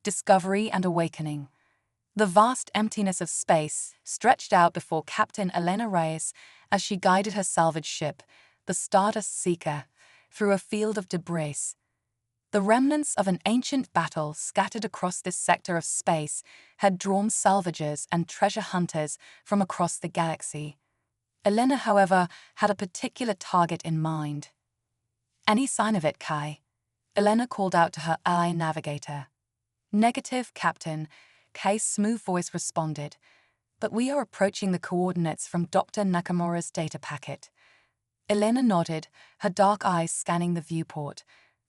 discovery and awakening. The vast emptiness of space stretched out before Captain Elena Reyes as she guided her salvage ship, the Stardust Seeker, through a field of debris. The remnants of an ancient battle scattered across this sector of space had drawn salvagers and treasure hunters from across the galaxy. Elena, however, had a particular target in mind. "Any sign of it, Kai?" Elena called out to her ally navigator. "Negative, Captain," Kai's smooth voice responded, "but we are approaching the coordinates from Dr. Nakamura's data packet." Elena nodded, her dark eyes scanning the viewport.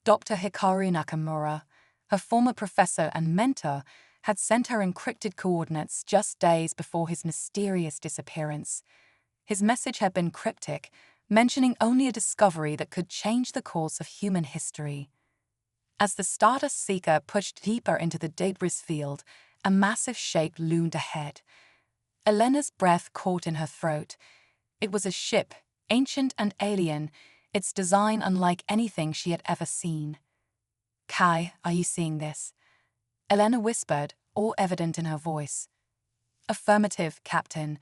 Dr. Hikaru Nakamura, her former professor and mentor, had sent her encrypted coordinates just days before his mysterious disappearance. His message had been cryptic, mentioning only a discovery that could change the course of human history. As the Stardust Seeker pushed deeper into the debris field, a massive shape loomed ahead. Elena's breath caught in her throat. It was a ship, ancient and alien, its design unlike anything she had ever seen. "Kai, are you seeing this?" Elena whispered, all evident in her voice. "Affirmative, Captain.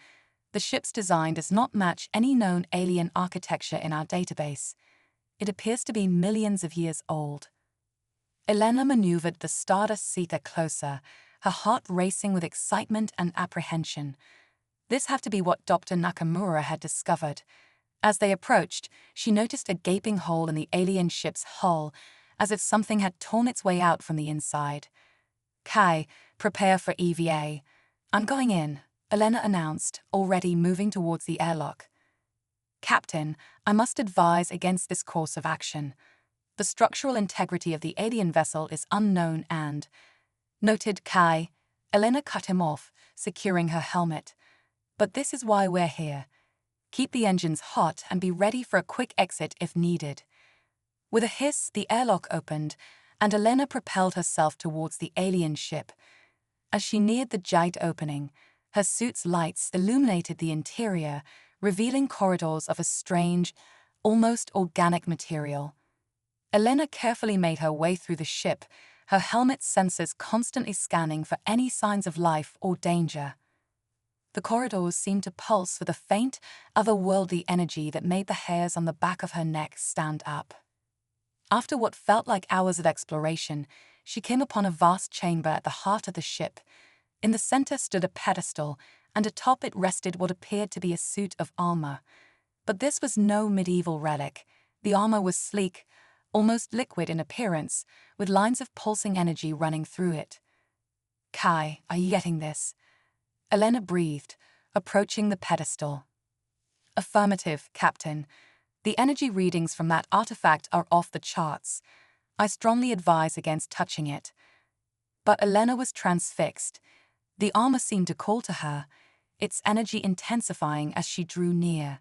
The ship's design does not match any known alien architecture in our database. It appears to be millions of years old." Elena maneuvered the Stardust Seeker closer, her heart racing with excitement and apprehension. This had to be what Dr. Nakamura had discovered. As they approached, she noticed a gaping hole in the alien ship's hull, as if something had torn its way out from the inside. "Kai, prepare for EVA. I'm going in," Elena announced, already moving towards the airlock. "Captain, I must advise against this course of action. The structural integrity of the alien vessel is unknown and—" "Noted, Kai." Elena cut him off, securing her helmet. "But this is why we're here. Keep the engines hot and be ready for a quick exit if needed." With a hiss, the airlock opened, and Elena propelled herself towards the alien ship. As she neared the giant opening, her suit's lights illuminated the interior, revealing corridors of a strange, almost organic material. Elena carefully made her way through the ship, her helmet's sensors constantly scanning for any signs of life or danger. The corridors seemed to pulse with a faint, otherworldly energy that made the hairs on the back of her neck stand up. After what felt like hours of exploration, she came upon a vast chamber at the heart of the ship. In the center stood a pedestal, and atop it rested what appeared to be a suit of armor. But this was no medieval relic. The armor was sleek, almost liquid in appearance, with lines of pulsing energy running through it. "Kai, are you getting this?" Elena breathed, approaching the pedestal. "Affirmative, Captain. The energy readings from that artifact are off the charts. I strongly advise against touching it." But Elena was transfixed. The armor seemed to call to her, its energy intensifying as she drew near.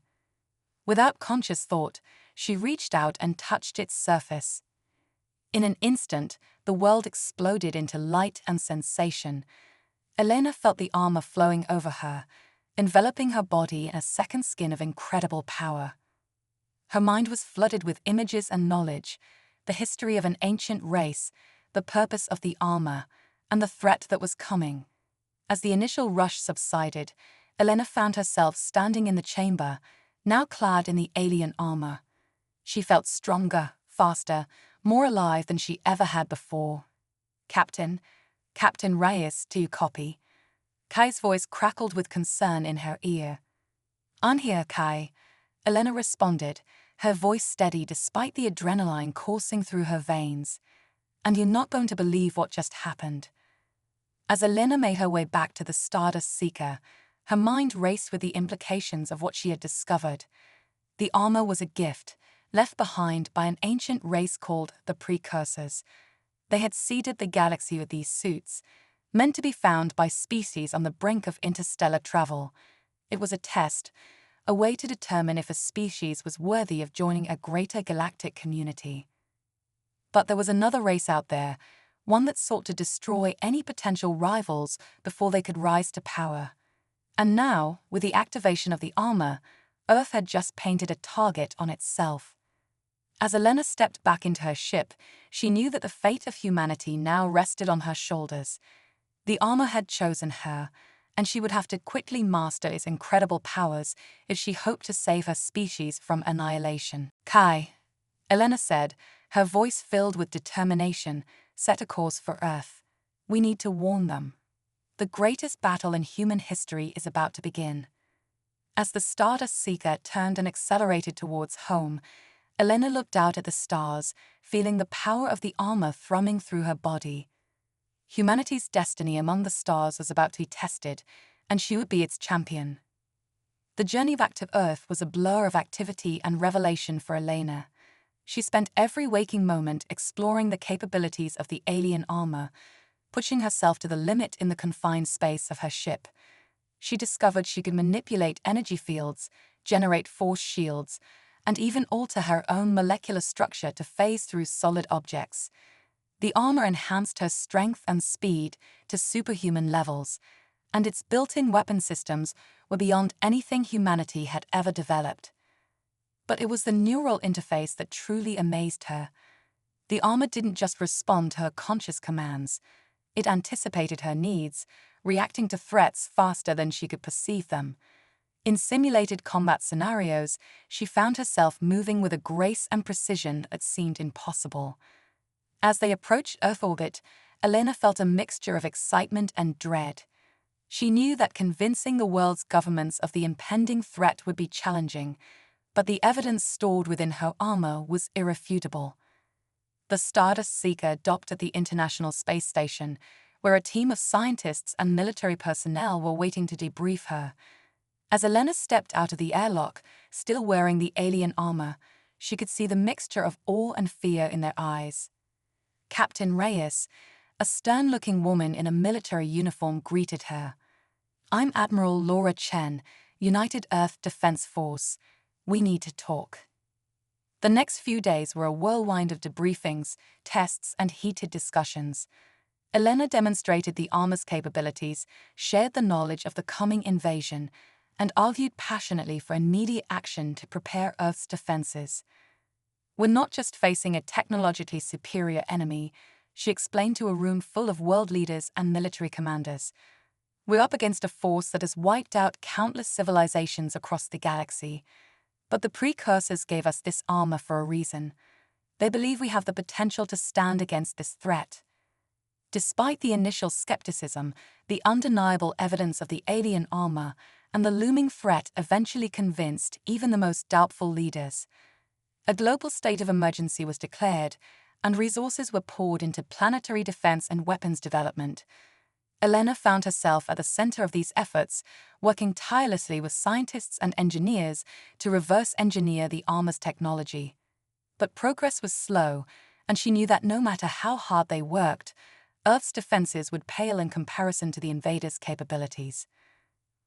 Without conscious thought, she reached out and touched its surface. In an instant, the world exploded into light and sensation. Elena felt the armor flowing over her, enveloping her body in a second skin of incredible power. Her mind was flooded with images and knowledge, the history of an ancient race, the purpose of the armor, and the threat that was coming. As the initial rush subsided, Elena found herself standing in the chamber, now clad in the alien armor. She felt stronger, faster, more alive than she ever had before. Captain Reyes, do you copy?" Kai's voice crackled with concern in her ear. "I'm here, Kai," Elena responded, her voice steady despite the adrenaline coursing through her veins. "And you're not going to believe what just happened." As Elena made her way back to the Stardust Seeker, her mind raced with the implications of what she had discovered. The armor was a gift, left behind by an ancient race called the Precursors. They had seeded the galaxy with these suits, meant to be found by species on the brink of interstellar travel. It was a test, a way to determine if a species was worthy of joining a greater galactic community. But there was another race out there, one that sought to destroy any potential rivals before they could rise to power. And now, with the activation of the armor, Earth had just painted a target on itself. As Elena stepped back into her ship, she knew that the fate of humanity now rested on her shoulders. The armor had chosen her, and she would have to quickly master its incredible powers if she hoped to save her species from annihilation. "Kai," Elena said, her voice filled with determination, "set a course for Earth. We need to warn them. The greatest battle in human history is about to begin." As the Stardust Seeker turned and accelerated towards home, Elena looked out at the stars, feeling the power of the armor thrumming through her body. Humanity's destiny among the stars was about to be tested, and she would be its champion. The journey back to Earth was a blur of activity and revelation for Elena. She spent every waking moment exploring the capabilities of the alien armor, pushing herself to the limit in the confined space of her ship. She discovered she could manipulate energy fields, generate force shields, and even alter her own molecular structure to phase through solid objects. The armor enhanced her strength and speed to superhuman levels, and its built-in weapon systems were beyond anything humanity had ever developed. But it was the neural interface that truly amazed her. The armor didn't just respond to her conscious commands. It anticipated her needs, reacting to threats faster than she could perceive them. In simulated combat scenarios, she found herself moving with a grace and precision that seemed impossible. As they approached Earth orbit, Elena felt a mixture of excitement and dread. She knew that convincing the world's governments of the impending threat would be challenging, but the evidence stored within her armor was irrefutable. The Stardust Seeker docked at the International Space Station, where a team of scientists and military personnel were waiting to debrief her. As Elena stepped out of the airlock, still wearing the alien armor, she could see the mixture of awe and fear in their eyes. Captain Reyes, a stern-looking woman in a military uniform, greeted her. "I'm Admiral Laura Chen, United Earth Defense Force. We need to talk." The next few days were a whirlwind of debriefings, tests, and heated discussions. Elena demonstrated the armor's capabilities, shared the knowledge of the coming invasion, and argued passionately for immediate action to prepare Earth's defenses. "We're not just facing a technologically superior enemy," she explained to a room full of world leaders and military commanders. "We're up against a force that has wiped out countless civilizations across the galaxy. But the precursors gave us this armor for a reason. They believe we have the potential to stand against this threat." Despite the initial skepticism, the undeniable evidence of the alien armor and the looming threat eventually convinced even the most doubtful leaders. A global state of emergency was declared, and resources were poured into planetary defense and weapons development. Elena found herself at the center of these efforts, working tirelessly with scientists and engineers to reverse engineer the armor's technology. But progress was slow, and she knew that no matter how hard they worked, Earth's defenses would pale in comparison to the invaders' capabilities.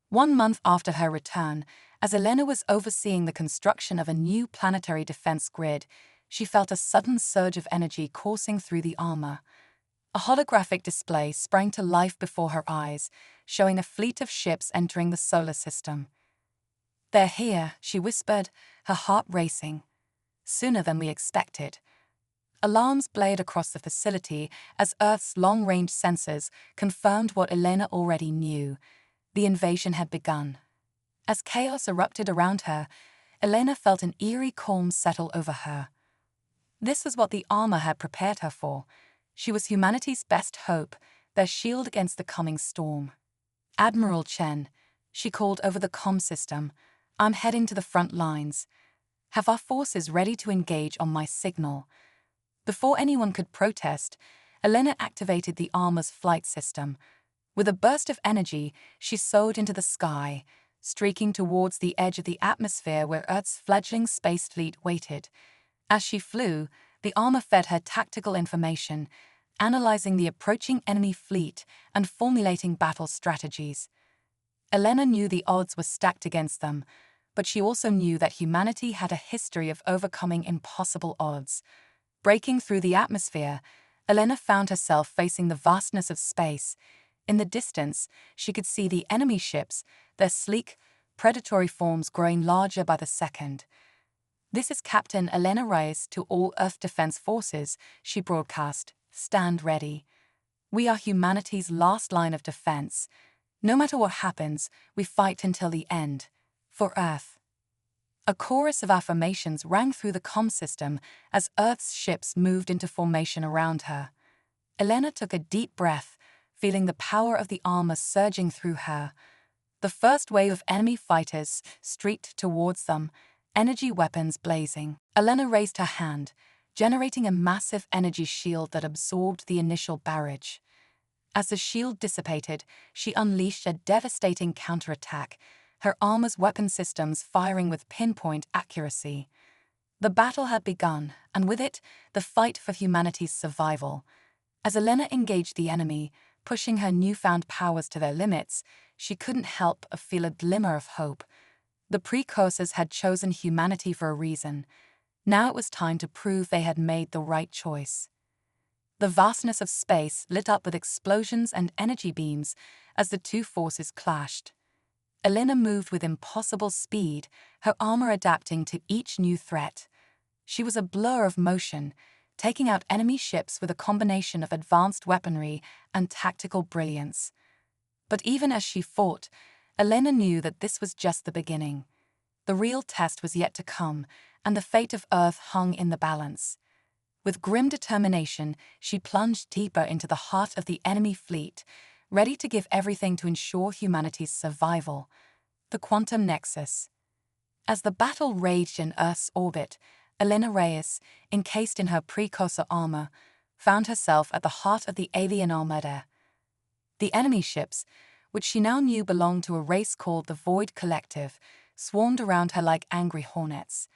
1 month after her return, as Elena was overseeing the construction of a new planetary defense grid, she felt a sudden surge of energy coursing through the armor. A holographic display sprang to life before her eyes, showing a fleet of ships entering the solar system. "They're here," she whispered, her heart racing. "Sooner than we expected." Alarms blared across the facility as Earth's long-range sensors confirmed what Elena already knew. The invasion had begun. As chaos erupted around her, Elena felt an eerie calm settle over her. This was what the armor had prepared her for. She was humanity's best hope, their shield against the coming storm. "Admiral Chen," she called over the comm system, "I'm heading to the front lines. Have our forces ready to engage on my signal." Before anyone could protest, Elena activated the armor's flight system. With a burst of energy, she soared into the sky, streaking towards the edge of the atmosphere where Earth's fledgling space fleet waited. As she flew, the armor fed her tactical information, analyzing the approaching enemy fleet and formulating battle strategies. Elena knew the odds were stacked against them, but she also knew that humanity had a history of overcoming impossible odds. Breaking through the atmosphere, Elena found herself facing the vastness of space. In the distance, she could see the enemy ships, their sleek, predatory forms growing larger by the second. "This is Captain Elena Reyes to all Earth Defense Forces," she broadcast. "Stand ready. We are humanity's last line of defense. No matter what happens, we fight until the end. For Earth." A chorus of affirmations rang through the comm system as Earth's ships moved into formation around her. Elena took a deep breath, feeling the power of the armor surging through her. The first wave of enemy fighters streaked towards them, energy weapons blazing. Elena raised her hand, generating a massive energy shield that absorbed the initial barrage. As the shield dissipated, she unleashed a devastating counterattack, her armor's weapon systems firing with pinpoint accuracy. The battle had begun, and with it, the fight for humanity's survival. As Elena engaged the enemy, pushing her newfound powers to their limits, she couldn't help but feel a glimmer of hope. The precursors had chosen humanity for a reason. Now it was time to prove they had made the right choice. The vastness of space lit up with explosions and energy beams as the two forces clashed. Elena moved with impossible speed, her armor adapting to each new threat. She was a blur of motion, taking out enemy ships with a combination of advanced weaponry and tactical brilliance. But even as she fought, Elena knew that this was just the beginning. The real test was yet to come, and the fate of Earth hung in the balance. With grim determination, she plunged deeper into the heart of the enemy fleet, ready to give everything to ensure humanity's survival. The quantum nexus. As the battle raged in Earth's orbit, Elena Reyes, encased in her precursor armor, found herself at the heart of the alien armada. The enemy ships, which she now knew belonged to a race called the Void Collective, swarmed around her like angry hornets.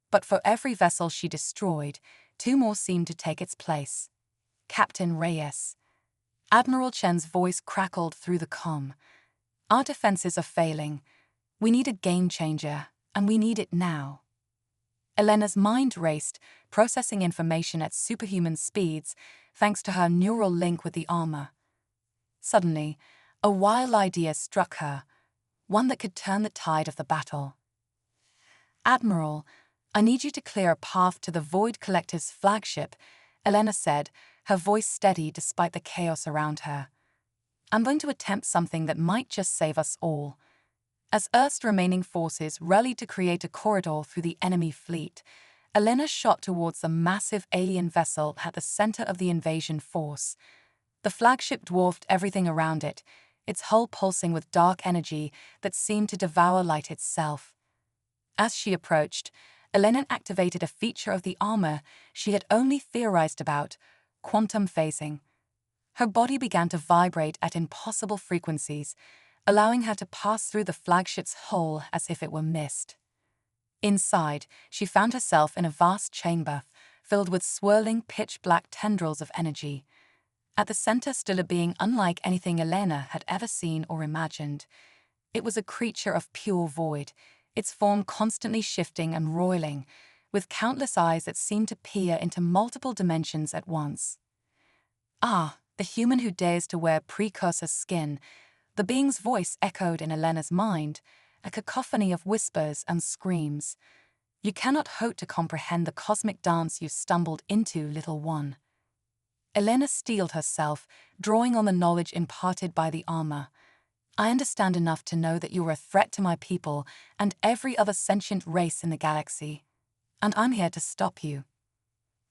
But for every vessel she destroyed, two more seemed to take its place. "Captain Reyes." Admiral Chen's voice crackled through the comm. "Our defenses are failing. We need a game changer, and we need it now." Elena's mind raced, processing information at superhuman speeds thanks to her neural link with the armor. Suddenly, a wild idea struck her, one that could turn the tide of the battle. "Admiral, I need you to clear a path to the Void Collective's flagship," Elena said, her voice steady despite the chaos around her. "I'm going to attempt something that might just save us all." As Earth's remaining forces rallied to create a corridor through the enemy fleet, Elena shot towards the massive alien vessel at the center of the invasion force. The flagship dwarfed everything around it, its hull pulsing with dark energy that seemed to devour light itself. As she approached, Elena activated a feature of the armor she had only theorized about: quantum phasing. Her body began to vibrate at impossible frequencies, allowing her to pass through the flagship's hull as if it were mist. Inside, she found herself in a vast chamber filled with swirling, pitch-black tendrils of energy. At the center stood a being unlike anything Elena had ever seen or imagined. It was a creature of pure void, its form constantly shifting and roiling, with countless eyes that seemed to peer into multiple dimensions at once. "Ah, the human who dares to wear precursor skin," the being's voice echoed in Elena's mind, a cacophony of whispers and screams. "You cannot hope to comprehend the cosmic dance you stumbled into, little one." Elena steeled herself, drawing on the knowledge imparted by the armor. "I understand enough to know that you are a threat to my people and every other sentient race in the galaxy. And I'm here to stop you."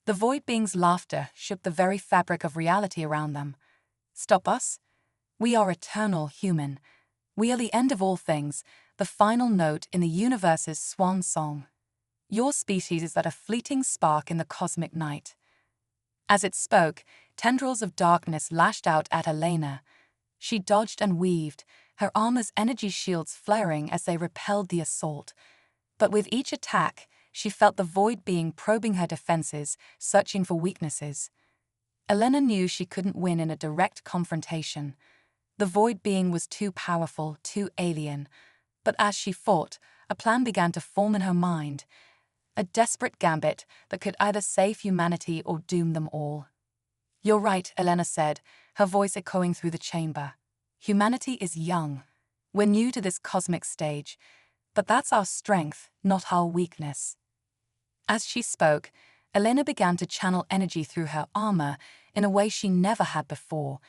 The Void Being's laughter shook the very fabric of reality around them. "Stop us? We are eternal, human. We are the end of all things, the final note in the universe's swan song. Your species is but a fleeting spark in the cosmic night." As it spoke, tendrils of darkness lashed out at Elena. She dodged and weaved, her armor's energy shields flaring as they repelled the assault. But with each attack, she felt the Void Being probing her defenses, searching for weaknesses. Elena knew she couldn't win in a direct confrontation. The Void Being was too powerful, too alien. But as she fought, a plan began to form in her mind. A desperate gambit that could either save humanity or doom them all. "You're right," Elena said, her voice echoing through the chamber. "Humanity is young. We're new to this cosmic stage. But that's our strength, not our weakness." As she spoke, Elena began to channel energy through her armor in a way she never had before.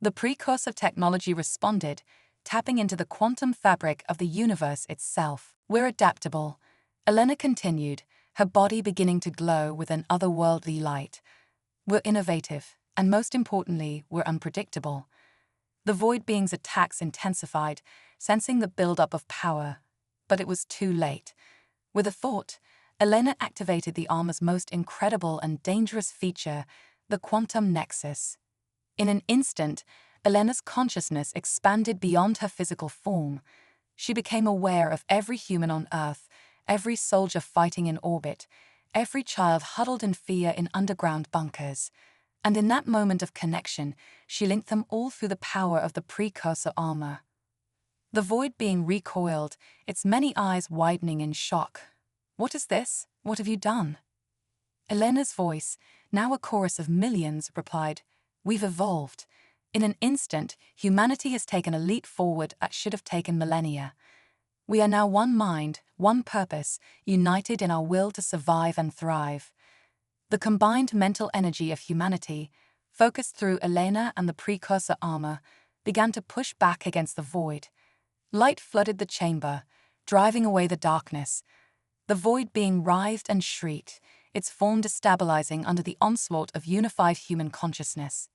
The precursor technology responded, tapping into the quantum fabric of the universe itself. "We're adaptable," Elena continued, her body beginning to glow with an otherworldly light. "We're innovative, and most importantly, we're unpredictable." The Void Being's attacks intensified, sensing the buildup of power. But it was too late. With a thought, Elena activated the armor's most incredible and dangerous feature, the quantum nexus. In an instant, Elena's consciousness expanded beyond her physical form. She became aware of every human on Earth, every soldier fighting in orbit, every child huddled in fear in underground bunkers. And in that moment of connection, she linked them all through the power of the precursor armor. The Void Being recoiled, its many eyes widening in shock. "What is this? What have you done?" Elena's voice, now a chorus of millions, replied, "We've evolved. In an instant, humanity has taken a leap forward that should have taken millennia. We are now one mind, one purpose, united in our will to survive and thrive." The combined mental energy of humanity, focused through Elena and the precursor armor, began to push back against the void. Light flooded the chamber, driving away the darkness. The Void Being writhed and shrieked, its form destabilizing under the onslaught of unified human consciousness.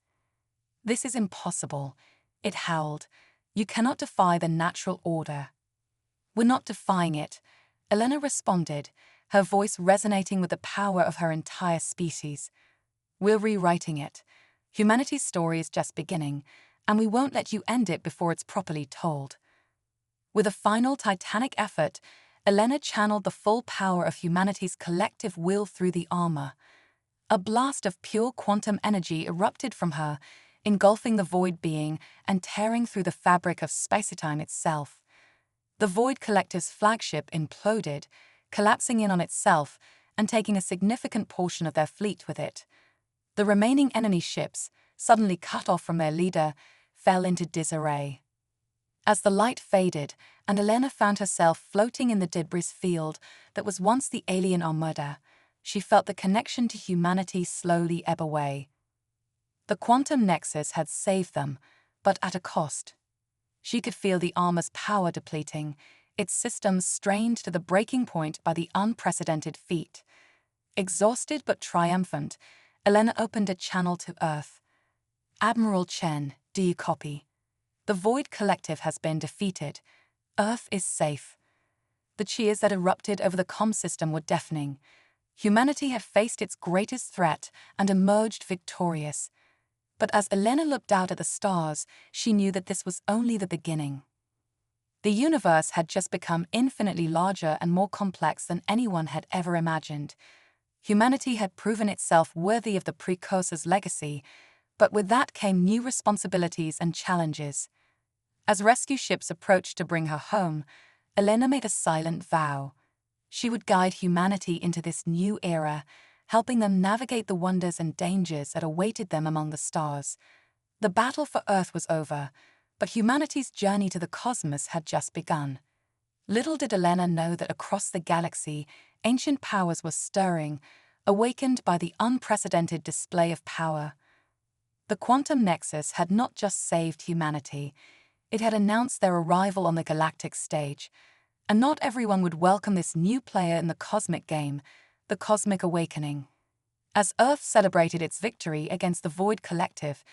"This is impossible," it howled. "You cannot defy the natural order." "We're not defying it," Elena responded, her voice resonating with the power of her entire species. "We're rewriting it. Humanity's story is just beginning, and we won't let you end it before it's properly told." With a final titanic effort, Elena channeled the full power of humanity's collective will through the armor. A blast of pure quantum energy erupted from her, engulfing the Void Being and tearing through the fabric of space-time itself. The Void Collective's flagship imploded, collapsing in on itself and taking a significant portion of their fleet with it. The remaining enemy ships, suddenly cut off from their leader, fell into disarray. As the light faded and Elena found herself floating in the debris field that was once the alien Armada, she felt the connection to humanity slowly ebb away. The quantum nexus had saved them, but at a cost. She could feel the armor's power depleting, its systems strained to the breaking point by the unprecedented feat. Exhausted but triumphant, Elena opened a channel to Earth. "Admiral Chen, do you copy? The Void Collective has been defeated. Earth is safe." The cheers that erupted over the comm system were deafening. Humanity had faced its greatest threat and emerged victorious. But as Elena looked out at the stars, she knew that this was only the beginning. The universe had just become infinitely larger and more complex than anyone had ever imagined. Humanity had proven itself worthy of the precursor's legacy, but with that came new responsibilities and challenges. As rescue ships approached to bring her home, Elena made a silent vow. She would guide humanity into this new era, helping them navigate the wonders and dangers that awaited them among the stars. The battle for Earth was over, but humanity's journey to the cosmos had just begun. Little did Elena know that across the galaxy, ancient powers were stirring, awakened by the unprecedented display of power. The quantum nexus had not just saved humanity, it had announced their arrival on the galactic stage. And not everyone would welcome this new player in the cosmic game, the cosmic awakening. As Earth celebrated its victory against the Void Collective,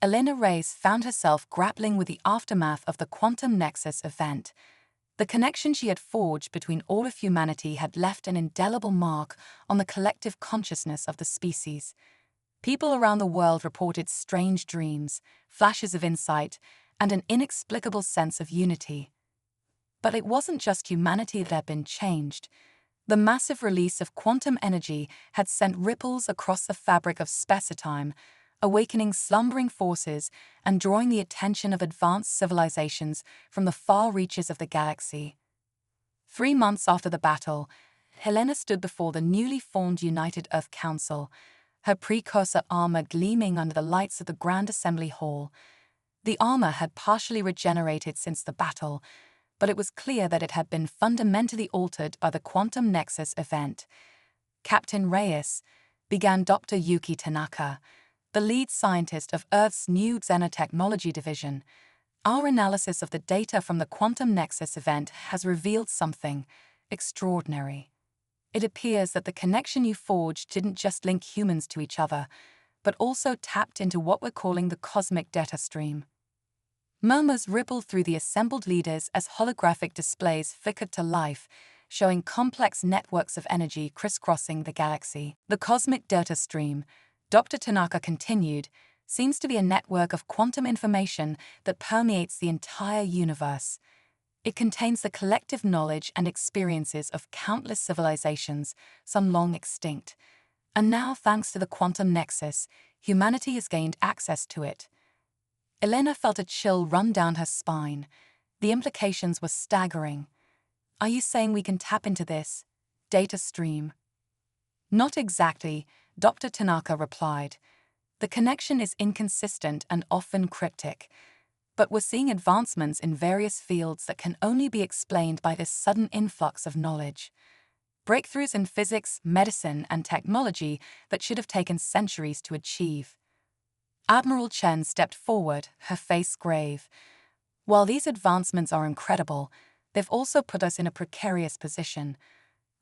Elena Reyes found herself grappling with the aftermath of the quantum nexus event. The connection she had forged between all of humanity had left an indelible mark on the collective consciousness of the species. People around the world reported strange dreams, flashes of insight, and an inexplicable sense of unity. But it wasn't just humanity that had been changed. The massive release of quantum energy had sent ripples across the fabric of space-time, awakening slumbering forces and drawing the attention of advanced civilizations from the far reaches of the galaxy. 3 months after the battle, Helena stood before the newly formed United Earth Council, her precursor armor gleaming under the lights of the Grand Assembly Hall. The armor had partially regenerated since the battle, but it was clear that it had been fundamentally altered by the quantum nexus event. Captain Reyes, began Dr. Yuki Tanaka, the lead scientist of Earth's new Xenotechnology division. Our analysis of the data from the quantum nexus event has revealed something extraordinary. It appears that the connection you forged didn't just link humans to each other, but also tapped into what we're calling the cosmic data stream. Murmurs rippled through the assembled leaders as holographic displays flickered to life, showing complex networks of energy crisscrossing the galaxy. The cosmic data stream, Dr. Tanaka continued, seems to be a network of quantum information that permeates the entire universe. It contains the collective knowledge and experiences of countless civilizations, some long extinct. And now, thanks to the quantum nexus, humanity has gained access to it. Elena felt a chill run down her spine. The implications were staggering. Are you saying we can tap into this data stream? Not exactly, Dr. Tanaka replied. The connection is inconsistent and often cryptic, but we're seeing advancements in various fields that can only be explained by this sudden influx of knowledge. Breakthroughs in physics, medicine, and technology that should have taken centuries to achieve. Admiral Chen stepped forward, her face grave. While these advancements are incredible, they've also put us in a precarious position.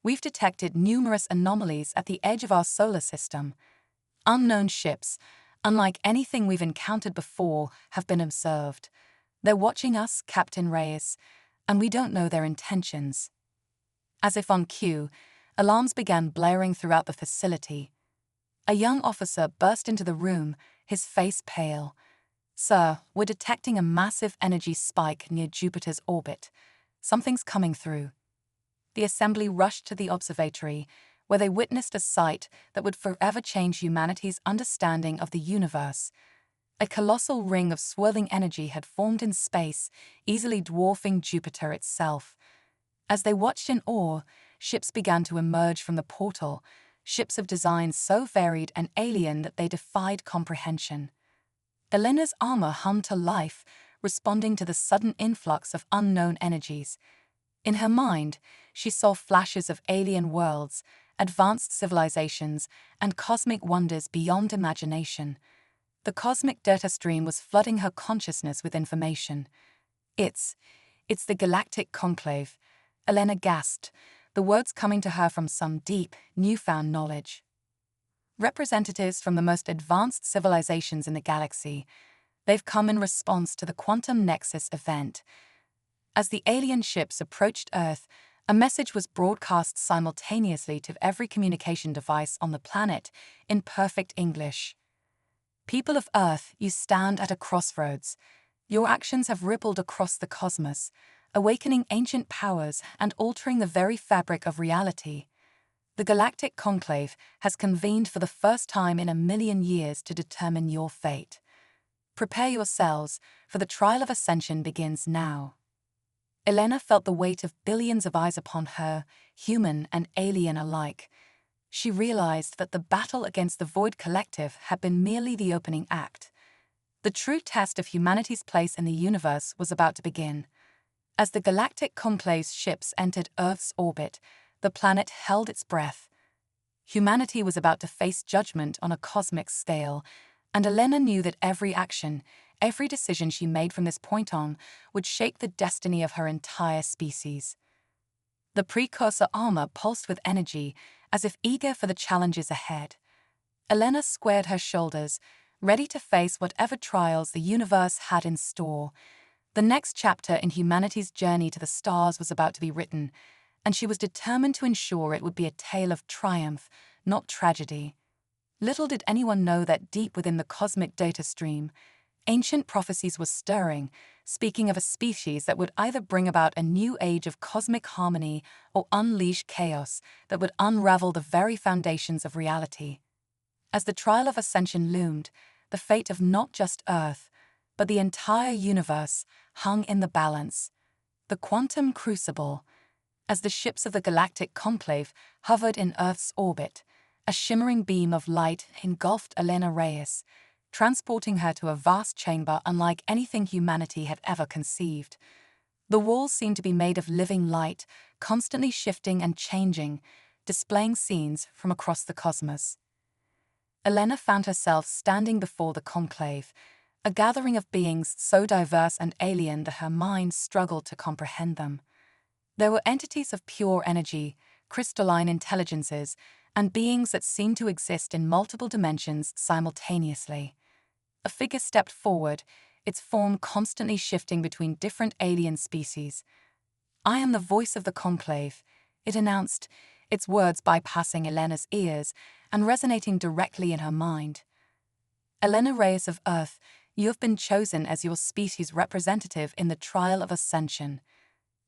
We've detected numerous anomalies at the edge of our solar system. Unknown ships, unlike anything we've encountered before, have been observed. They're watching us, Captain Reyes, and we don't know their intentions. As if on cue, alarms began blaring throughout the facility. A young officer burst into the room, his face pale. "Sir, we're detecting a massive energy spike near Jupiter's orbit. Something's coming through." The assembly rushed to the observatory, where they witnessed a sight that would forever change humanity's understanding of the universe. A colossal ring of swirling energy had formed in space, easily dwarfing Jupiter itself. As they watched in awe, ships began to emerge from the portal, ships of designs so varied and alien that they defied comprehension. Elena's armor hummed to life, responding to the sudden influx of unknown energies. In her mind, she saw flashes of alien worlds, advanced civilizations, and cosmic wonders beyond imagination. The cosmic data stream was flooding her consciousness with information. It's the galactic conclave," Elena gasped, the words coming to her from some deep, newfound knowledge. Representatives from the most advanced civilizations in the galaxy. They've come in response to the quantum nexus event. As the alien ships approached Earth, a message was broadcast simultaneously to every communication device on the planet in perfect English. "People of Earth, you stand at a crossroads. Your actions have rippled across the cosmos, awakening ancient powers and altering the very fabric of reality. The Galactic Conclave has convened for the first time in 1,000,000 years to determine your fate. Prepare yourselves, for the trial of ascension begins now." Elena felt the weight of billions of eyes upon her, human and alien alike. She realized that the battle against the Void Collective had been merely the opening act. The true test of humanity's place in the universe was about to begin. As the Galactic Conclave's ships entered Earth's orbit, the planet held its breath. Humanity was about to face judgment on a cosmic scale, and Elena knew that every action, every decision she made from this point on would shape the destiny of her entire species. The precursor armor pulsed with energy, as if eager for the challenges ahead. Elena squared her shoulders, ready to face whatever trials the universe had in store. The next chapter in humanity's journey to the stars was about to be written, and she was determined to ensure it would be a tale of triumph, not tragedy. Little did anyone know that deep within the cosmic data stream, ancient prophecies were stirring, speaking of a species that would either bring about a new age of cosmic harmony or unleash chaos that would unravel the very foundations of reality. As the trial of ascension loomed, the fate of not just Earth, but the entire universe hung in the balance. The quantum crucible. As the ships of the Galactic Conclave hovered in Earth's orbit, a shimmering beam of light engulfed Elena Reyes, transporting her to a vast chamber unlike anything humanity had ever conceived. The walls seemed to be made of living light, constantly shifting and changing, displaying scenes from across the cosmos. Elena found herself standing before the conclave, a gathering of beings so diverse and alien that her mind struggled to comprehend them. There were entities of pure energy, crystalline intelligences, and beings that seemed to exist in multiple dimensions simultaneously. A figure stepped forward, its form constantly shifting between different alien species. "I am the voice of the conclave," it announced, its words bypassing Elena's ears and resonating directly in her mind. "Elena Reyes of Earth, you have been chosen as your species' representative in the trial of ascension."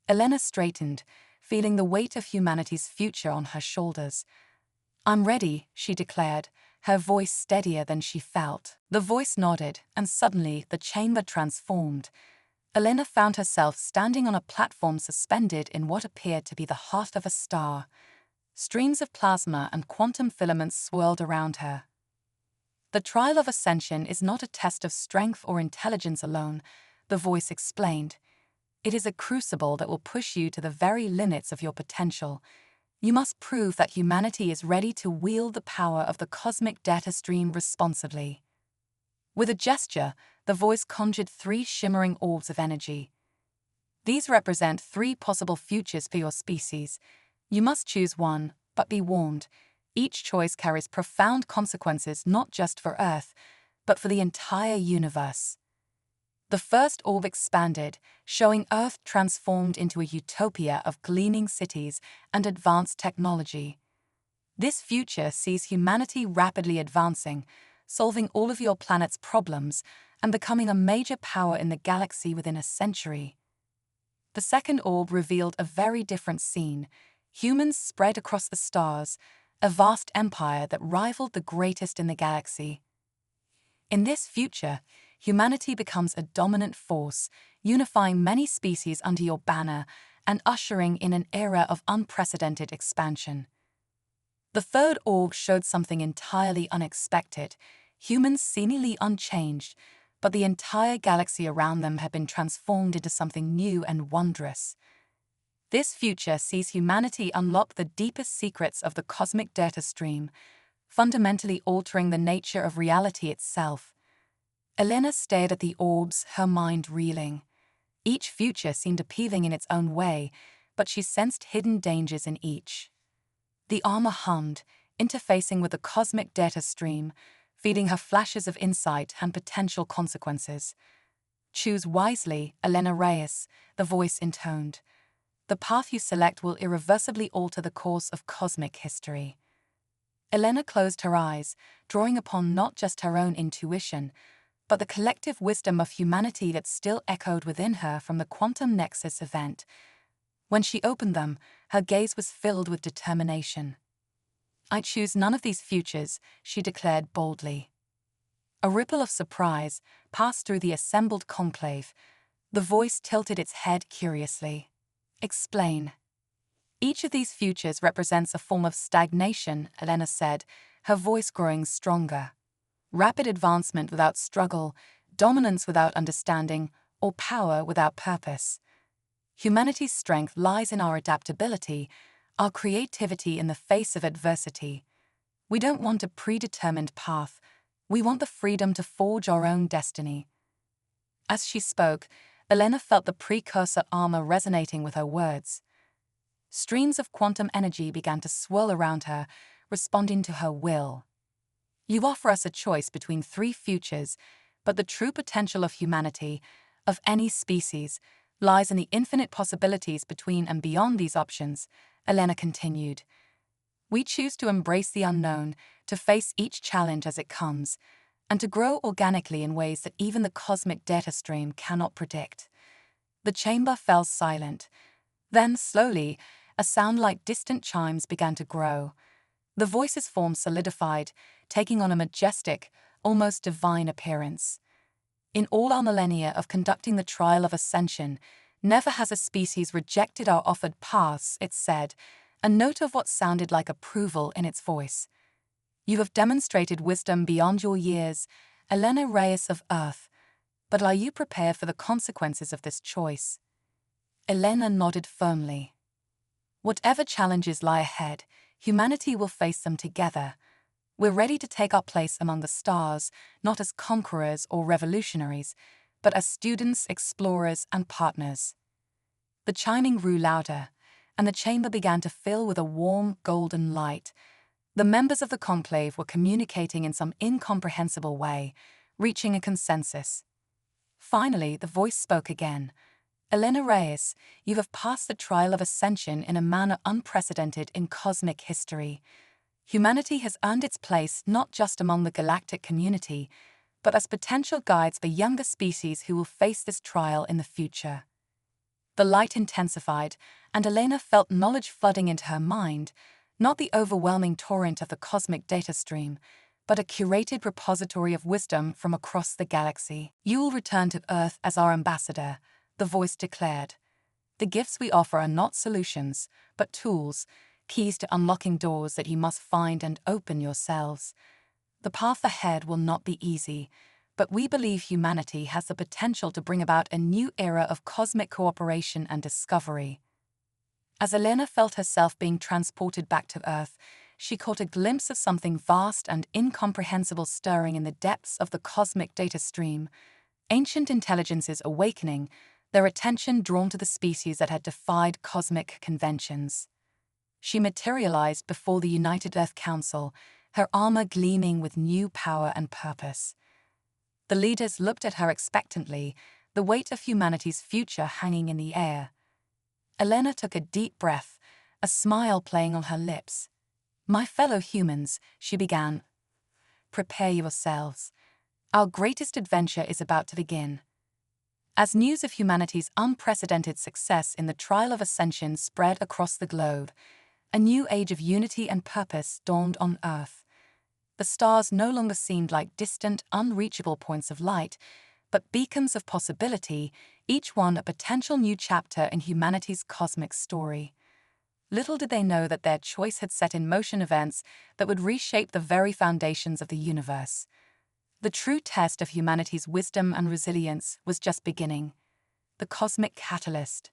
Elena straightened, feeling the weight of humanity's future on her shoulders. "I'm ready," she declared, her voice steadier than she felt. The voice nodded, and suddenly the chamber transformed. Elena found herself standing on a platform suspended in what appeared to be the heart of a star. Streams of plasma and quantum filaments swirled around her. "The trial of ascension is not a test of strength or intelligence alone," the voice explained. "It is a crucible that will push you to the very limits of your potential. You must prove that humanity is ready to wield the power of the cosmic data stream responsibly." With a gesture, the voice conjured 3 shimmering orbs of energy. "These represent 3 possible futures for your species. You must choose one, but be warned. Each choice carries profound consequences not just for Earth, but for the entire universe." The first orb expanded, showing Earth transformed into a utopia of gleaming cities and advanced technology. "This future sees humanity rapidly advancing, solving all of your planet's problems, and becoming a major power in the galaxy within a century." The second orb revealed a very different scene. Humans spread across the stars, a vast empire that rivaled the greatest in the galaxy. In this future, humanity becomes a dominant force, unifying many species under your banner and ushering in an era of unprecedented expansion. The third orb showed something entirely unexpected. Humans seemingly unchanged, but the entire galaxy around them had been transformed into something new and wondrous. This future sees humanity unlock the deepest secrets of the cosmic data stream, fundamentally altering the nature of reality itself. Elena stared at the orbs, her mind reeling. Each future seemed appealing in its own way, but she sensed hidden dangers in each. The armor hummed, interfacing with the cosmic data stream, feeding her flashes of insight and potential consequences. "Choose wisely, Elena Reyes," the voice intoned. "The path you select will irreversibly alter the course of cosmic history." Elena closed her eyes, drawing upon not just her own intuition, but the collective wisdom of humanity that still echoed within her from the Quantum Nexus event. When she opened them, her gaze was filled with determination. "I choose none of these futures," she declared boldly. A ripple of surprise passed through the assembled conclave. The voice tilted its head curiously. "Explain." "Each of these futures represents a form of stagnation," Elena said, her voice growing stronger. "Rapid advancement without struggle, dominance without understanding, or power without purpose. Humanity's strength lies in our adaptability, our creativity in the face of adversity. We don't want a predetermined path. We want the freedom to forge our own destiny." As she spoke, Elena felt the precursor armor resonating with her words. Streams of quantum energy began to swirl around her, responding to her will. "You offer us a choice between 3 futures, but the true potential of humanity, of any species, lies in the infinite possibilities between and beyond these options," Elena continued. "We choose to embrace the unknown, to face each challenge as it comes, and to grow organically in ways that even the cosmic data stream cannot predict." The chamber fell silent. Then, slowly, a sound like distant chimes began to grow. The voice's form solidified, taking on a majestic, almost divine appearance. "In all our millennia of conducting the trial of ascension, never has a species rejected our offered paths," it said, a note of what sounded like approval in its voice. "You have demonstrated wisdom beyond your years, Elena Reyes of Earth, but are you prepared for the consequences of this choice?" Elena nodded firmly. "Whatever challenges lie ahead, Humanity will face them together. We're ready to take our place among the stars, not as conquerors or revolutionaries, but as students, explorers, and partners. The chiming grew louder, and the chamber began to fill with a warm, golden light. The members of the conclave were communicating in some incomprehensible way, reaching a consensus. Finally, the voice spoke again. Elena Reyes, you have passed the trial of ascension in a manner unprecedented in cosmic history. Humanity has earned its place not just among the galactic community, but as potential guides for younger species who will face this trial in the future. The light intensified, and Elena felt knowledge flooding into her mind, not the overwhelming torrent of the cosmic data stream, but a curated repository of wisdom from across the galaxy. You will return to Earth as our ambassador, the voice declared. The gifts we offer are not solutions, but tools, keys to unlocking doors that you must find and open yourselves. The path ahead will not be easy, but we believe humanity has the potential to bring about a new era of cosmic cooperation and discovery. As Elena felt herself being transported back to Earth, she caught a glimpse of something vast and incomprehensible stirring in the depths of the cosmic data stream. Ancient intelligences awakening, their attention drawn to the species that had defied cosmic conventions. She materialized before the United Earth Council, her armor gleaming with new power and purpose. The leaders looked at her expectantly, the weight of humanity's future hanging in the air. Elena took a deep breath, a smile playing on her lips. My fellow humans, she began. Prepare yourselves. Our greatest adventure is about to begin. As news of humanity's unprecedented success in the trial of ascension spread across the globe, a new age of unity and purpose dawned on Earth. The stars no longer seemed like distant, unreachable points of light, but beacons of possibility, each one a potential new chapter in humanity's cosmic story. Little did they know that their choice had set in motion events that would reshape the very foundations of the universe. The true test of humanity's wisdom and resilience was just beginning. The cosmic catalyst.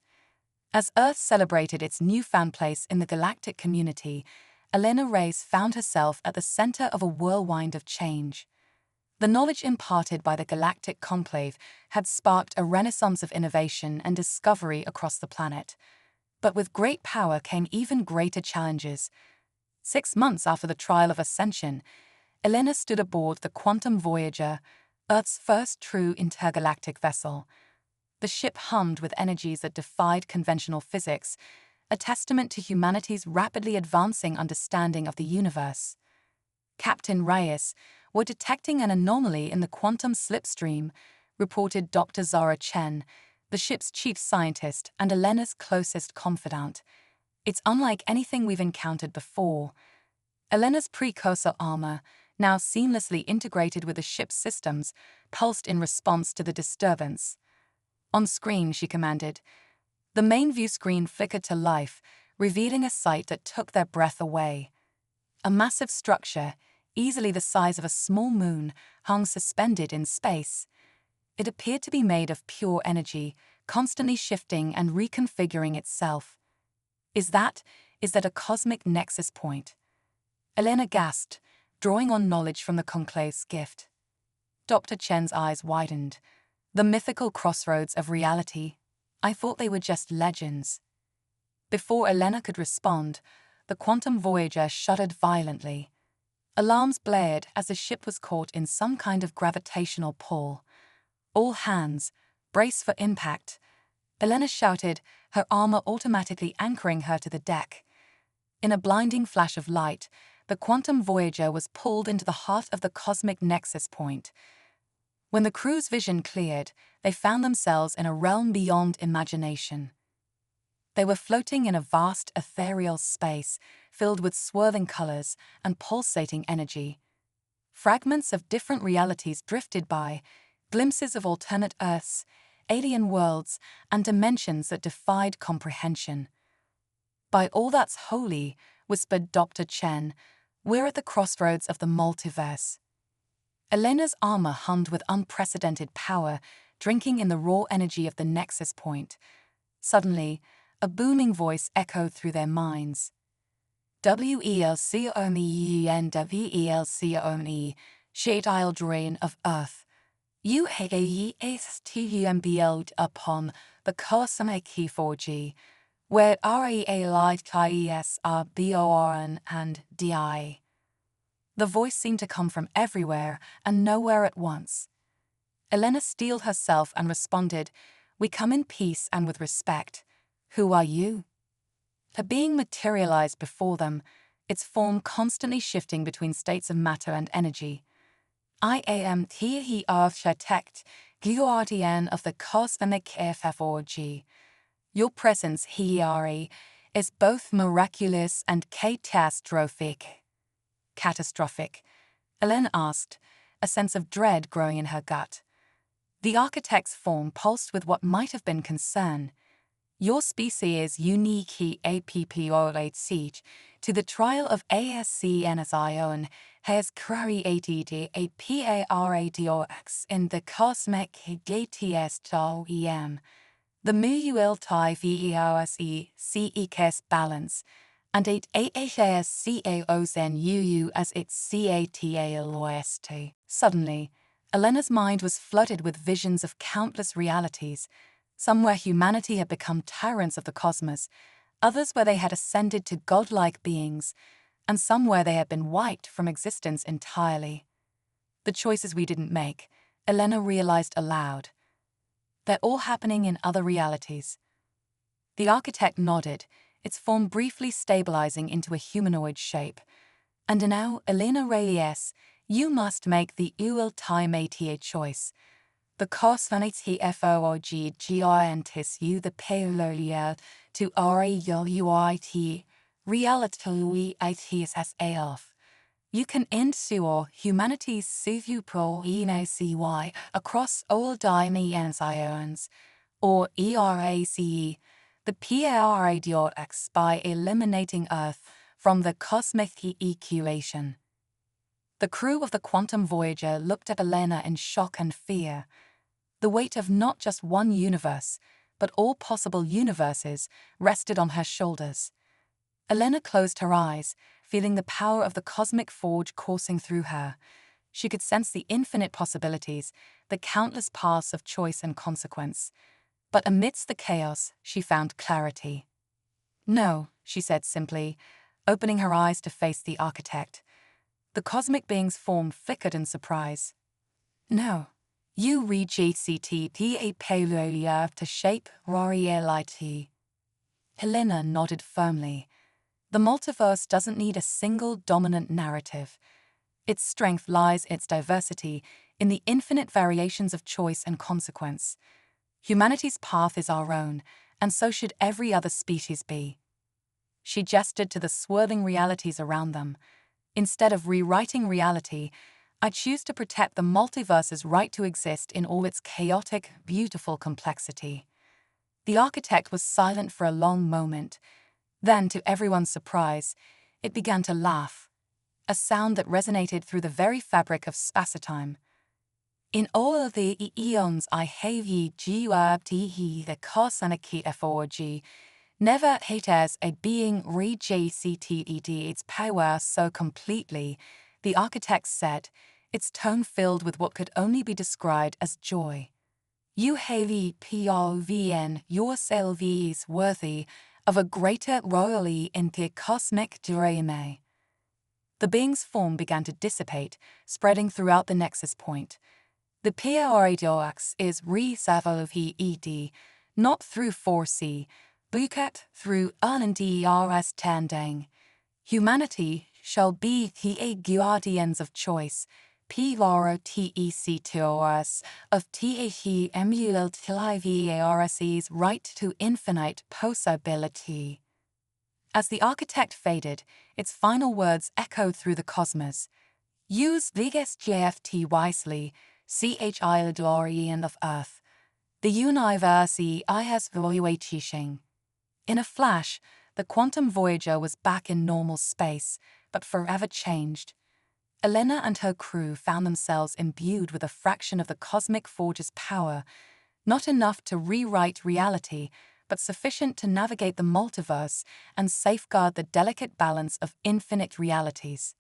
As Earth celebrated its newfound place in the galactic community, Elena Reyes found herself at the center of a whirlwind of change. The knowledge imparted by the Galactic Conclave had sparked a renaissance of innovation and discovery across the planet. But with great power came even greater challenges. 6 months after the trial of ascension, Elena stood aboard the Quantum Voyager, Earth's first true intergalactic vessel. The ship hummed with energies that defied conventional physics, a testament to humanity's rapidly advancing understanding of the universe. Captain Reyes, we're detecting an anomaly in the quantum slipstream, reported Dr. Zara Chen, the ship's chief scientist and Elena's closest confidant. It's unlike anything we've encountered before. Elena's precursor armor, now seamlessly integrated with the ship's systems, pulsed in response to the disturbance. On screen, she commanded. The main view screen flickered to life, revealing a sight that took their breath away. A massive structure, easily the size of a small moon, hung suspended in space. It appeared to be made of pure energy, constantly shifting and reconfiguring itself. Is that a cosmic nexus point? Elena gasped, drawing on knowledge from the conclave's gift. Dr. Chen's eyes widened. The mythical crossroads of reality. I thought they were just legends. Before Elena could respond, the Quantum Voyager shuddered violently. Alarms blared as the ship was caught in some kind of gravitational pull. All hands, brace for impact. Elena shouted, her armor automatically anchoring her to the deck. In a blinding flash of light, the Quantum Voyager was pulled into the heart of the cosmic nexus point. When the crew's vision cleared, they found themselves in a realm beyond imagination. They were floating in a vast ethereal space, filled with swirling colors and pulsating energy. Fragments of different realities drifted by, glimpses of alternate Earths, alien worlds, and dimensions that defied comprehension. By all that's holy, whispered Dr. Chen, we're at the crossroads of the multiverse. Elena's armor hummed with unprecedented power, drinking in the raw energy of the nexus point. Suddenly, a booming voice echoed through their minds. WELCONE shade isle drain of Earth. UHAESTUM upon the cosmic He4G, where REALITIESRBORN and DI. The voice seemed to come from everywhere and nowhere at once. Elena steeled herself and responded, "We come in peace and with respect. Who are you?" A being materialized before them, its form constantly shifting between states of matter and energy. "I am the architect, guardian of the cosmic HFY. Your presence here is both miraculous and catastrophic." Catastrophic? Elena asked, a sense of dread growing in her gut. The architect's form pulsed with what might have been concern. "Your species unique apporate to the trial of ASCNSION has created a paradox in the cosmic GTS-OEM, the multi-VERSE balance, and it AHSCAOSNUU as its CATALOST." Suddenly, Elena's mind was flooded with visions of countless realities, some where humanity had become tyrants of the cosmos, others where they had ascended to godlike beings, and some where they had been wiped from existence entirely. The choices we didn't make, Elena realized aloud. They're all happening in other realities. The architect nodded, its form briefly stabilizing into a humanoid shape. "And now, Elena Reyes, you must make the ultimate choice. The cosmic HFY giantis you the parallel to REUIT, reality ITSSAF. You can ensure humanity's CY across all dimensions, or ERACE, the paradox by eliminating Earth from the cosmic equation." The crew of the Quantum Voyager looked at Elena in shock and fear. The weight of not just one universe, but all possible universes, rested on her shoulders. Elena closed her eyes, feeling the power of the cosmic forge coursing through her. She could sense the infinite possibilities, the countless paths of choice and consequence. But amidst the chaos, she found clarity. "No," she said simply, opening her eyes to face the architect. The cosmic being's form flickered in surprise. "No. You reGCT a to shape reality." Helena nodded firmly. The multiverse doesn't need a single dominant narrative. Its strength lies in its diversity, in the infinite variations of choice and consequence. Humanity's path is our own, and so should every other species be. She gestured to the swirling realities around them. "Instead of rewriting reality, I choose to protect the multiverse's right to exist in all its chaotic, beautiful complexity." The architect was silent for a long moment. Then, to everyone's surprise, it began to laugh, a sound that resonated through the very fabric of spacetime. "In all of the eons I have the cosmic HFY, never has a being reGCTED its power so completely," the architect said, its tone filled with what could only be described as joy. "You have PRVN yourselves worthy of a greater royalty in the cosmic dream." The being's form began to dissipate, spreading throughout the nexus point. "The paradox is resolved, not through 4C, but through understanding. Humanity shall be the guardians of choice, PROTECTORS, of THEMULTIVARS's right to infinite possibility." As the architect faded, its final words echoed through the cosmos. "Use this GFT wisely, CHI Glorian of Earth. The universe is valuation." In a flash, the Quantum Voyager was back in normal space, but forever changed. Elena and her crew found themselves imbued with a fraction of the cosmic forge's power, not enough to rewrite reality, but sufficient to navigate the multiverse and safeguard the delicate balance of infinite realities.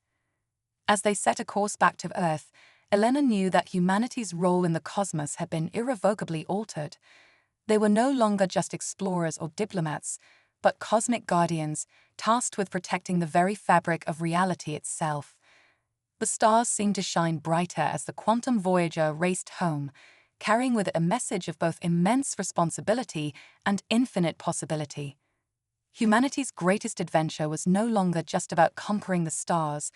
As they set a course back to Earth, Elena knew that humanity's role in the cosmos had been irrevocably altered. They were no longer just explorers or diplomats, but cosmic guardians, tasked with protecting the very fabric of reality itself. The stars seemed to shine brighter as the quantum voyager raced home, carrying with it a message of both immense responsibility and infinite possibility. Humanity's greatest adventure was no longer just about conquering the stars,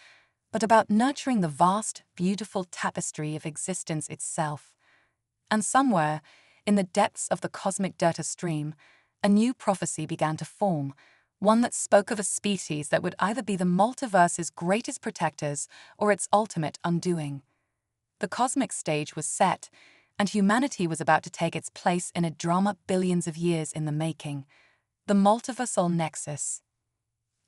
but about nurturing the vast, beautiful tapestry of existence itself. And somewhere, in the depths of the cosmic delta stream, a new prophecy began to form, one that spoke of a species that would either be the multiverse's greatest protectors or its ultimate undoing. The cosmic stage was set, and humanity was about to take its place in a drama billions of years in the making, the multiversal nexus.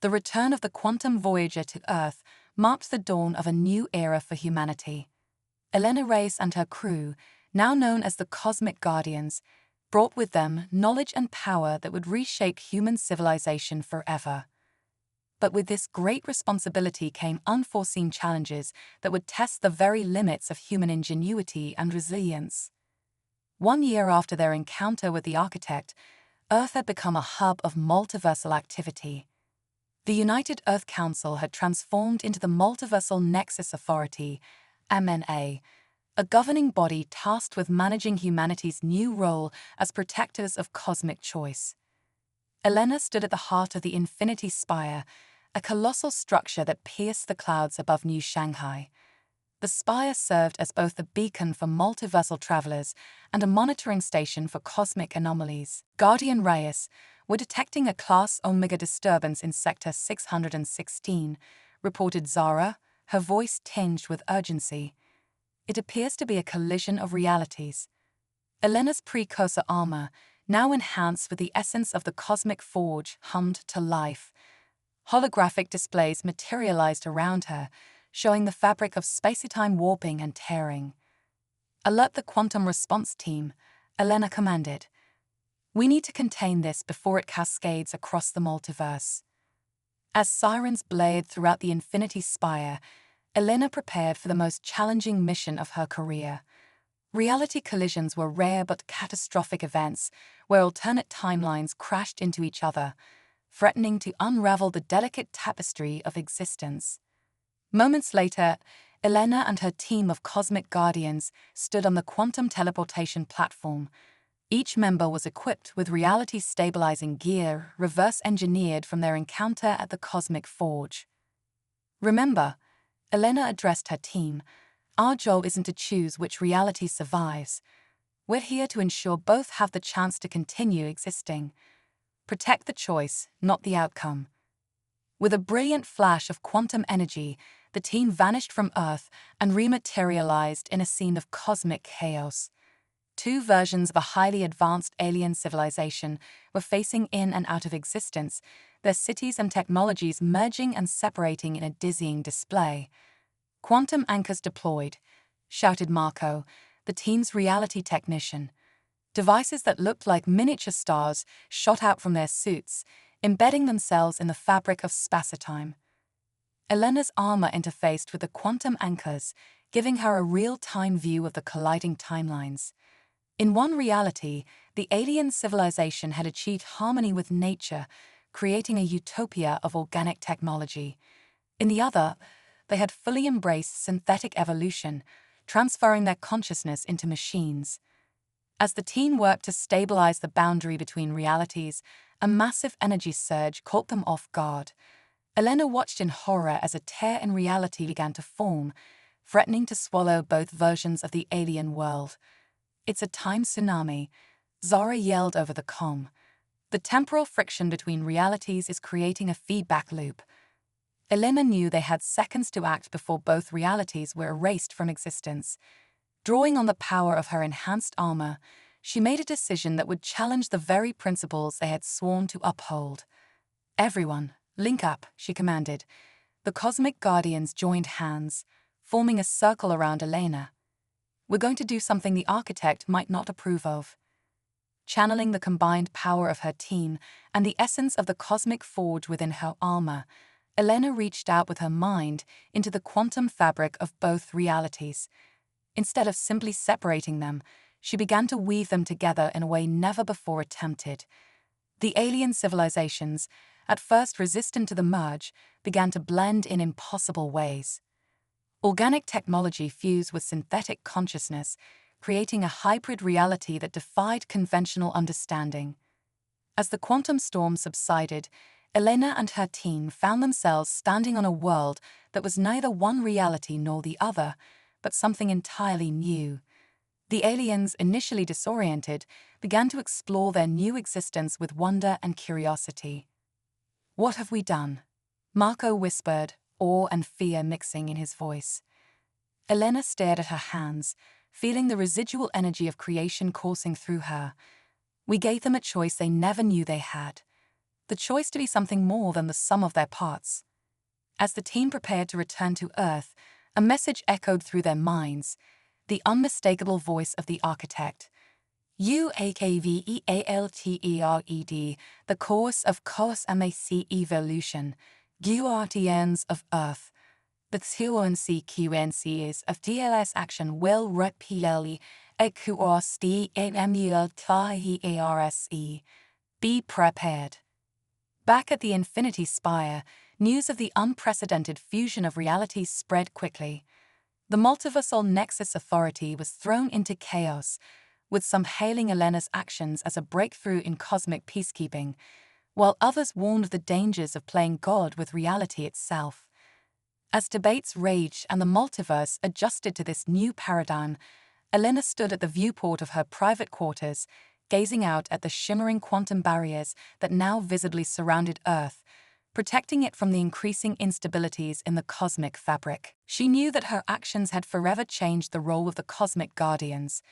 The return of the quantum voyager to Earth marked the dawn of a new era for humanity. Elena Reyes and her crew, now known as the Cosmic Guardians, brought with them knowledge and power that would reshape human civilization forever. But with this great responsibility came unforeseen challenges that would test the very limits of human ingenuity and resilience. 1 year after their encounter with the architect, Earth had become a hub of multiversal activity. The United Earth Council had transformed into the Multiversal Nexus Authority, MNA, a governing body tasked with managing humanity's new role as protectors of cosmic choice. Elena stood at the heart of the Infinity Spire, a colossal structure that pierced the clouds above New Shanghai. The spire served as both a beacon for multiversal travelers and a monitoring station for cosmic anomalies. Guardian Reyes were detecting a Class Omega disturbance in Sector 616, reported Zara, her voice tinged with urgency. It appears to be a collision of realities. Elena's precursor armor, now enhanced with the essence of the cosmic forge, hummed to life. Holographic displays materialized around her, showing the fabric of space-time warping and tearing. "Alert the quantum response team," Elena commanded. "We need to contain this before it cascades across the multiverse." As sirens blared throughout the Infinity Spire, Elena prepared for the most challenging mission of her career. Reality collisions were rare but catastrophic events where alternate timelines crashed into each other, threatening to unravel the delicate tapestry of existence. Moments later, Elena and her team of cosmic guardians stood on the quantum teleportation platform. Each member was equipped with reality-stabilizing gear reverse-engineered from their encounter at the Cosmic Forge. "Remember," Elena addressed her team, "our job isn't to choose which reality survives. We're here to ensure both have the chance to continue existing. Protect the choice, not the outcome." With a brilliant flash of quantum energy, the team vanished from Earth and rematerialized in a scene of cosmic chaos. Two versions of a highly advanced alien civilization were facing in and out of existence, their cities and technologies merging and separating in a dizzying display. "Quantum anchors deployed," shouted Marco, the team's reality technician. Devices that looked like miniature stars shot out from their suits, embedding themselves in the fabric of spacetime. Elena's armor interfaced with the quantum anchors, giving her a real-time view of the colliding timelines. In one reality, the alien civilization had achieved harmony with nature, creating a utopia of organic technology. In the other, they had fully embraced synthetic evolution, transferring their consciousness into machines. As the team worked to stabilize the boundary between realities, a massive energy surge caught them off guard. Elena watched in horror as a tear in reality began to form, threatening to swallow both versions of the alien world. "It's a time tsunami," Zara yelled over the comm. "The temporal friction between realities is creating a feedback loop." Elena knew they had seconds to act before both realities were erased from existence. Drawing on the power of her enhanced armor, she made a decision that would challenge the very principles they had sworn to uphold. "Everyone, link up," she commanded. The Cosmic Guardians joined hands, forming a circle around Elena. "We're going to do something the architect might not approve of." channeling the combined power of her team and the essence of the cosmic forge within her armor. Elena reached out with her mind into the quantum fabric of both realities. Instead of simply separating them, she began to weave them together in a way never before attempted. The alien civilizations, at first resistant to the merge, began to blend in impossible ways. Organic technology fused with synthetic consciousness, creating a hybrid reality that defied conventional understanding. As the quantum storm subsided, Elena and her team found themselves standing on a world that was neither one reality nor the other, but something entirely new. The aliens, initially disoriented, began to explore their new existence with wonder and curiosity. "What have we done?" Marco whispered, awe and fear mixing in his voice. Elena stared at her hands, feeling the residual energy of creation coursing through her. "We gave them a choice they never knew they had. The choice to be something more than the sum of their parts." As the team prepared to return to Earth, a message echoed through their minds, the unmistakable voice of the architect. "UAKVEALTERED, the course of cosmic evolution, guardians of Earth. The consequences of DLS action will repeatedly across the MULTIERSE. Be prepared." Back at the Infinity Spire, news of the unprecedented fusion of realities spread quickly. The Multiversal Nexus Authority was thrown into chaos, with some hailing Elena's actions as a breakthrough in cosmic peacekeeping, while others warned of the dangers of playing God with reality itself. As debates raged and the multiverse adjusted to this new paradigm, Elena stood at the viewport of her private quarters, gazing out at the shimmering quantum barriers that now visibly surrounded Earth, protecting it from the increasing instabilities in the cosmic fabric. She knew that her actions had forever changed the role of the cosmic guardians.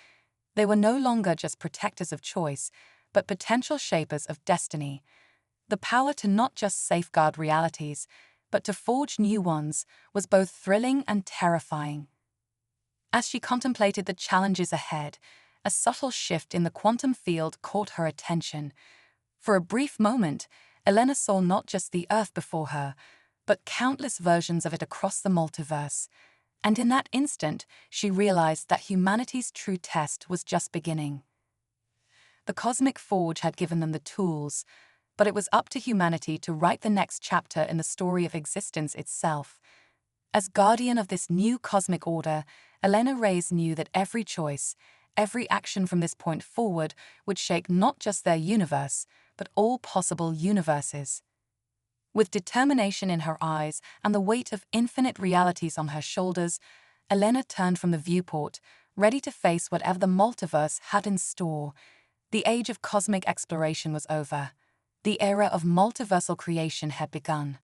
They were no longer just protectors of choice, but potential shapers of destiny. The power to not just safeguard realities, but to forge new ones, was both thrilling and terrifying. As she contemplated the challenges ahead, a subtle shift in the quantum field caught her attention. For a brief moment, Elena saw not just the Earth before her, but countless versions of it across the multiverse. And in that instant, she realized that humanity's true test was just beginning. The Cosmic Forge had given them the tools, but it was up to humanity to write the next chapter in the story of existence itself. As guardian of this new cosmic order, Elena Reyes knew that every choice, every action from this point forward would shape not just their universe, but all possible universes. With determination in her eyes and the weight of infinite realities on her shoulders, Elena turned from the viewport, ready to face whatever the multiverse had in store. The age of cosmic exploration was over. The era of multiversal creation had begun.